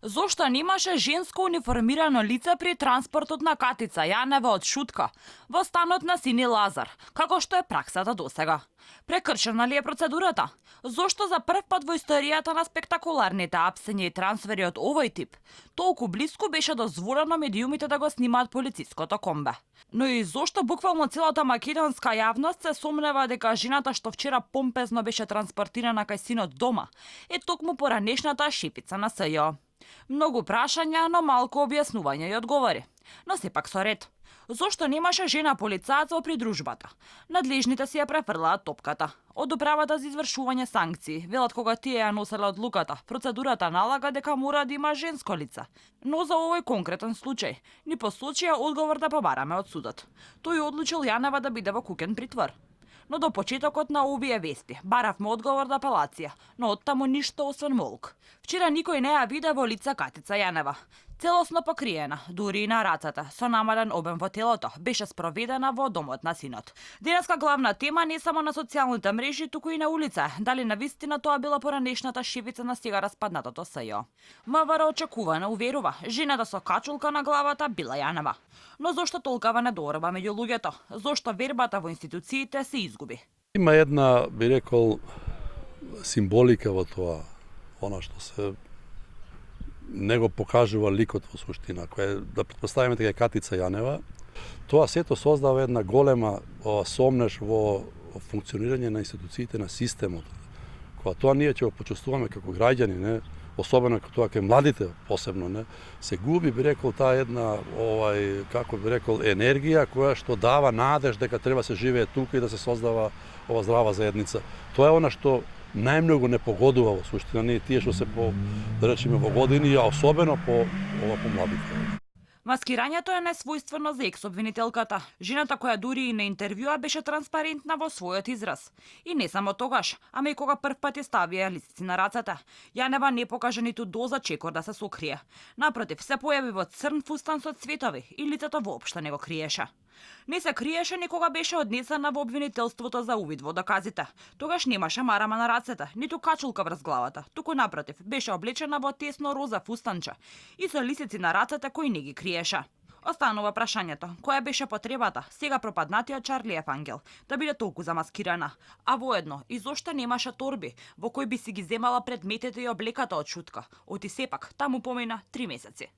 Зошто немаше женско униформирано лице при транспортот на Катица Јанева од Шутка во станот на Сини Лазар, како што е праксата досега? Прекршена ли е процедурата? Зошто за прв пат во историјата на спектакуларните апсења и трансфери од овој тип, толку блиску беше дозволено медиумите да го снимаат полициското комбе? Но и зошто буквално целата македонска јавност се сомнева дека жената што вчера помпезно беше транспортирана кај синот дома е токму поранешната шефица на СЈО? Многу прашања, но малку објаснување и одговори. Но сепак со ред. Зошто немаше жена полицаец во придружбата? Надлежните си ја префрлаат топката. Од управата за извршување санкции, велат кога тие ја носеле одлуката, процедурата налага дека мора да има женско лице. Но за овој конкретен случај, ни посочија одговор да побараме од судот. Тој одлучил Јанева да биде во куќен притвор. Но до почетокот на овие вести баравме одговор до апелација, но оттаму ништо освен молк. Вчера никој не ја виде во лице Катица Јанева. Целосно покриена, дури и на рацата, со намален обем во телото, беше спроведена во домот на синот. Денеска главна тема не само на социјалните мрежи, туку и на улица, дали навистина тоа била поранешната шефица на сега распаднатото СЈО. МВР очекувано уверува, жената со качулка на главата била Јанева. Но зошто толкава недоверба меѓу луѓето? Зошто вербата во институциите се изгуби? Има една, би рекол, символика во тоа, она што се не го покажува ликот во суштина, која да претпоставиме дека е Катица Јанева, тоа сето создава една голема сомнеш во функционирање на институциите на системот. Кога тоа ние ќе го почувствуваме како граѓани, не, особено како тоа кај младите посебно, не, се губи, би рекол, таа една како би рекол енергија која што дава надеж дека треба се живее тука и да се создава ова здрава заедница. Тоа е она што најмногу не погодува во суштина, не тие што се по, да речеме, во години, а особено по младите. Маскирањето е несвојствено за екс-обвинителката. Жената која дури и на интервјуа беше транспарентна во својот израз. И не само тогаш, ама и кога прв пат ја ставија листици на рацете. Јанева не покажа ниту доза чекор да се сокрие. Напротив, се појави во црн фустан со цветови и лицето воопшто не го криеше. Не се криеше ни кога беше однесена во обвинителството за увид во доказите. Тогаш немаше марама на рацете, ниту качулка врз главата, туку напротив, беше облечена во тесно роза фустанче и со лисици на рацете кои не ги криеше. Останува прашањето, која беше потребата сега пропаднатиот Чарли Ефангел да биде толку замаскирана, а воедно и зошто немаше торби во кои би си ги земала предметите и облеката од Шутка, оти сепак таму помина 3 месеци.